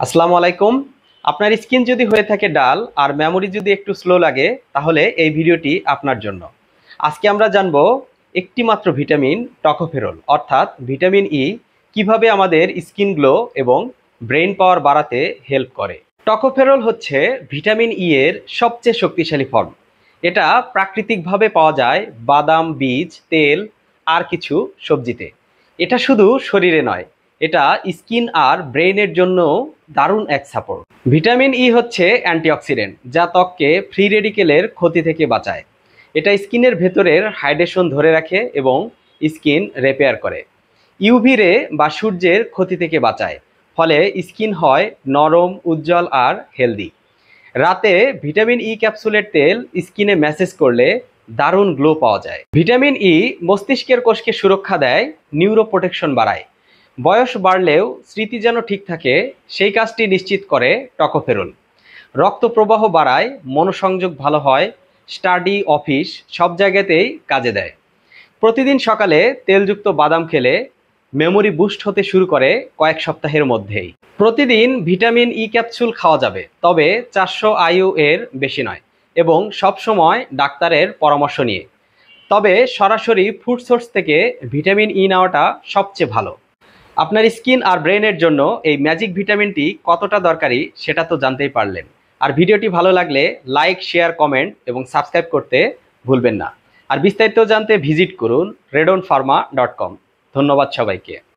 আসসালামু আলাইকুম। আপনার স্কিন যদি হয়ে থাকে ডাল আর মেমোরি যদি একটু স্লো লাগে তাহলে এই ভিডিওটি আপনার জন্য। আজকে আমরা জানবো একটি মাত্র ভিটামিন টকোফেরল অর্থাৎ ভিটামিন ই কিভাবে আমাদের স্কিন গ্লো এবং ব্রেন পাওয়ার বাড়াতে হেল্প করে। টকোফেরল হচ্ছে ভিটামিন ই এর সবচেয়ে শক্তিশালী ফর্ম। এটা প্রাকৃতিকভাবে পাওয়া যায় বাদাম, বীজ, তেল আর কিছু সবজিতে। এটা শুধু শরীরে নয়, এটা স্কিন আর ব্রেইনের জন্য দারুণ এক সাপোর্ট। ভিটামিন ই হচ্ছে অ্যান্টিঅক্সিডেন্ট যা ত্বককে ফ্রি রেডিকেলের ক্ষতি থেকে বাঁচায়। এটা স্কিনের ভেতরের হাইড্রেশন ধরে রাখে এবং স্কিন রিপেয়ার করে। ইউভি রে বা সূর্যের ক্ষতি থেকে বাঁচায়, ফলে স্কিন হয় নরম, উজ্জ্বল আর হেলদি। রাতে ভিটামিন ই ক্যাপসুলের তেল স্কিনে ম্যাসেজ করলে দারুণ গ্লো পাওয়া যায়। ভিটামিন ই মস্তিষ্কের কোষকে সুরক্ষা দেয়, নিউরো প্রোটেকশন বাড়ায়। বয়স বাড়লেও স্মৃতি যেন ঠিক থাকে সেই কাজটি নিশ্চিত করে টকোফেরল। রক্ত প্রবাহ বাড়ায়, মনোসংযোগ ভালো হয়, স্টাডি, অফিস সব জায়গাতেই কাজে দেয়। প্রতিদিন সকালে তেলযুক্ত বাদাম খেলে মেমোরি বুস্ট হতে শুরু করে কয়েক সপ্তাহের মধ্যেই। প্রতিদিন ভিটামিন ই ক্যাপসুল খাওয়া যাবে, তবে 400 আইইউ এর বেশি নয় এবং সবসময় ডাক্তারের পরামর্শ নিয়ে। তবে সরাসরি ফুড সোর্স থেকে ভিটামিন ই নেওয়াটা সবচেয়ে ভালো। আপনার স্কিন আর ব্রেনের জন্য এই ম্যাজিক ভিটামিনটি কতটা দরকারি সেটা তো জানতেই পারলেন। আর ভিডিওটি ভালো লাগলে লাইক, শেয়ার, কমেন্ট এবং সাবস্ক্রাইব করতে ভুলবেন না। আর বিস্তারিত জানতে ভিজিট করুন redonpharma.com। ধন্যবাদ সবাইকে।